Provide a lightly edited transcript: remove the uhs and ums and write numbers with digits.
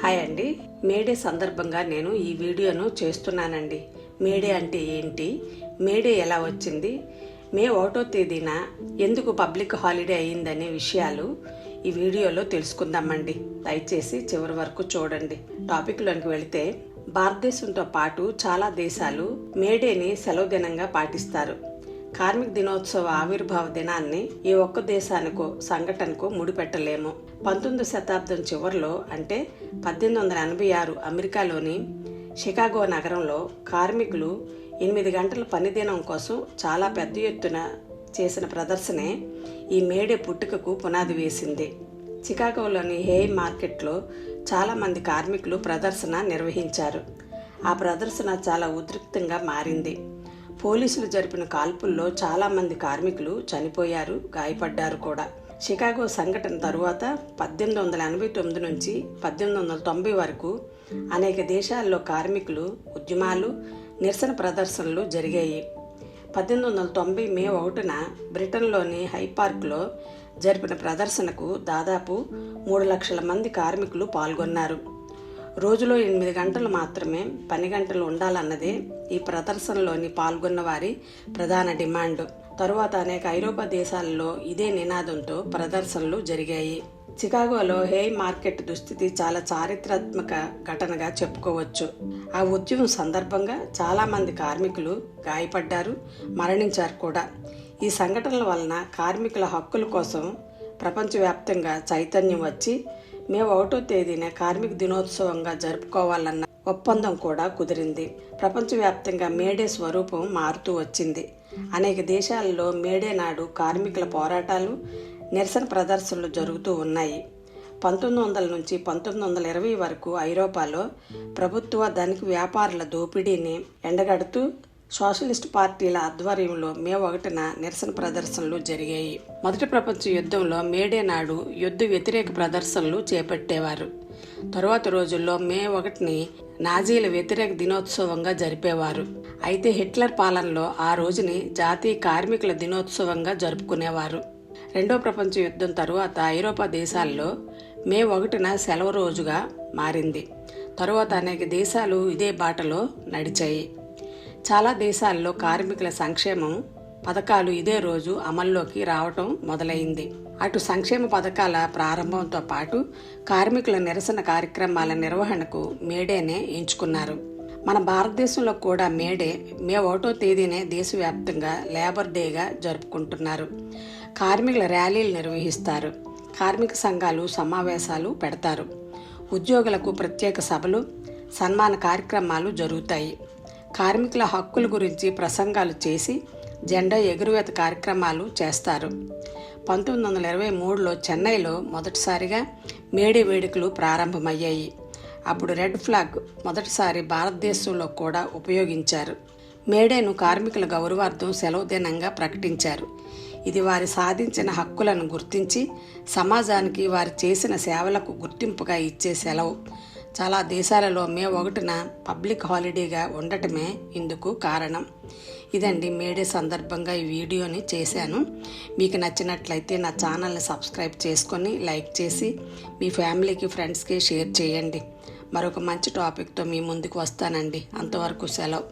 Hi అండి. May Day సందర్భంగా నేను ఈ వీడియోను చేస్తున్నానండి. మేడే అంటే ఏంటి, మేడే ఎలా వచ్చింది, మే 1వ తేదీన ఎందుకు పబ్లిక్ హాలిడే అయ్యిందనే విషయాలు ఈ వీడియోలో తెలుసుకుందామండి. దయచేసి చివరి వరకు చూడండి. టాపిక్లోనికి వెళితే, భారతదేశంతో పాటు చాలా దేశాలు మేడేని సెలవు దినంగా పాటిస్తారు. కార్మిక దినోత్సవ ఆవిర్భావ దినాన్ని ఏ ఒక్క దేశానికో సంఘటనకు ముడిపెట్టలేము. 19వ శతాబ్దం చివరిలో అంటే 1886 అమెరికాలోని షికాగో నగరంలో కార్మికులు 8 గంటల పనిదినం కోసం చాలా పెద్ద ఎత్తున చేసిన ప్రదర్శనే ఈ మేడే పుట్టుకకు పునాది వేసింది. షికాగోలోని హేయ్ మార్కెట్లో చాలామంది కార్మికులు ప్రదర్శన నిర్వహించారు. ఆ ప్రదర్శన చాలా ఉద్రిక్తంగా మారింది. పోలీసులు జరిపిన కాల్పుల్లో చాలామంది కార్మికులు చనిపోయారు, గాయపడ్డారు కూడా. షికాగో సంఘటన తరువాత 1889 నుంచి 1890 వరకు అనేక దేశాల్లో కార్మికులు ఉద్యమాలు, నిరసన ప్రదర్శనలు జరిగాయి. 1890 మే 1న బ్రిటన్లోని హై పార్క్లో జరిపిన ప్రదర్శనకు దాదాపు 3 లక్షల మంది కార్మికులు పాల్గొన్నారు. రోజులో 8 గంటలు మాత్రమే పని గంటలు ఉండాలన్నదే ఈ ప్రదర్శనలోని పాల్గొన్న వారి ప్రధాన డిమాండ్. తరువాత అనేక ఐరోపా దేశాలలో ఇదే నినాదంతో ప్రదర్శనలు జరిగాయి. షికాగోలో హేయ్ మార్కెట్ దుస్థితి చాలా చారిత్రాత్మక ఘటనగా చెప్పుకోవచ్చు. ఆ ఉద్యమం సందర్భంగా చాలామంది కార్మికులు గాయపడ్డారు, మరణించారు కూడా. ఈ సంఘటనల వలన కార్మికుల హక్కుల కోసం ప్రపంచవ్యాప్తంగా చైతన్యం వచ్చి మే 1వ తేదీన కార్మిక దినోత్సవంగా జరుపుకోవాలన్న ఒప్పందం కూడా కుదిరింది. ప్రపంచవ్యాప్తంగా మేడే స్వరూపం మారుతూ వచ్చింది. అనేక దేశాలలో మేడే నాడు కార్మికుల పోరాటాలు, నిరసన ప్రదర్శనలు జరుగుతూ ఉన్నాయి. 1900 నుంచి 1920 వరకు ఐరోపాలో ప్రభుత్వ ధనిక వ్యాపారుల దోపిడీని ఎండగడుతూ సోషలిస్ట్ పార్టీల ఆధ్వర్యంలో మే 1న నిరసన ప్రదర్శనలు జరిగాయి. మొదటి ప్రపంచ యుద్ధంలో మేడే నాడు యుద్ధ వ్యతిరేక ప్రదర్శనలు చేపట్టేవారు. తరువాత రోజుల్లో మే 1ని నాజీల వ్యతిరేక దినోత్సవంగా జరిపేవారు. అయితే హిట్లర్ పాలనలో ఆ రోజుని జాతీయ కార్మికుల దినోత్సవంగా జరుపుకునేవారు. రెండో ప్రపంచ యుద్ధం తరువాత ఐరోపా దేశాల్లో మే 1న సెలవు రోజుగా మారింది. తరువాత అనేక దేశాలు ఇదే బాటలో నడిచాయి. చాలా దేశాల్లో కార్మికుల సంక్షేమం పథకాలు ఇదే రోజు అమల్లోకి రావటం మొదలైంది. అటు సంక్షేమ పథకాల ప్రారంభంతో పాటు కార్మికుల నిరసన కార్యక్రమాల నిర్వహణకు మేడేనే ఎంచుకున్నారు. మన భారతదేశంలో కూడా మేడే మే 1వ తేదీనే దేశవ్యాప్తంగా లేబర్ డేగా జరుపుకుంటున్నారు. కార్మికుల ర్యాలీలు నిర్వహిస్తారు. కార్మిక సంఘాలు సమావేశాలు పెడతారు. ఉద్యోగులకు ప్రత్యేక సభలు, సన్మాన కార్యక్రమాలు జరుగుతాయి. కార్మికుల హక్కుల గురించి ప్రసంగాలు చేసి జెండా ఎగురవేత కార్యక్రమాలు చేస్తారు. 1923లో చెన్నైలో మొదటిసారిగా మేడే వేడుకలు ప్రారంభమయ్యాయి. అప్పుడు రెడ్ ఫ్లాగ్ మొదటిసారి భారతదేశంలో కూడా ఉపయోగించారు. మేడేను కార్మికుల గౌరవార్థం సెలవు దినంగా ప్రకటించారు. ఇది వారి సాధించిన హక్కులను గుర్తించి సమాజానికి వారు చేసిన సేవలకు గుర్తింపుగా ఇచ్చే సెలవు. చాలా దేశాలలో మే 1న పబ్లిక్ హాలిడేగా ఉండటమే ఇందుకు కారణం. ఇదండి మేడే సందర్భంగా ఈ వీడియోని చేశాను. మీకు నచ్చినట్లయితే నా ఛానల్ని సబ్స్క్రైబ్ చేసుకొని లైక్ చేసి మీ ఫ్యామిలీకి, ఫ్రెండ్స్కి షేర్ చేయండి. మరొక మంచి టాపిక్తో మీ ముందుకు వస్తానండి. అంతవరకు సెలవు.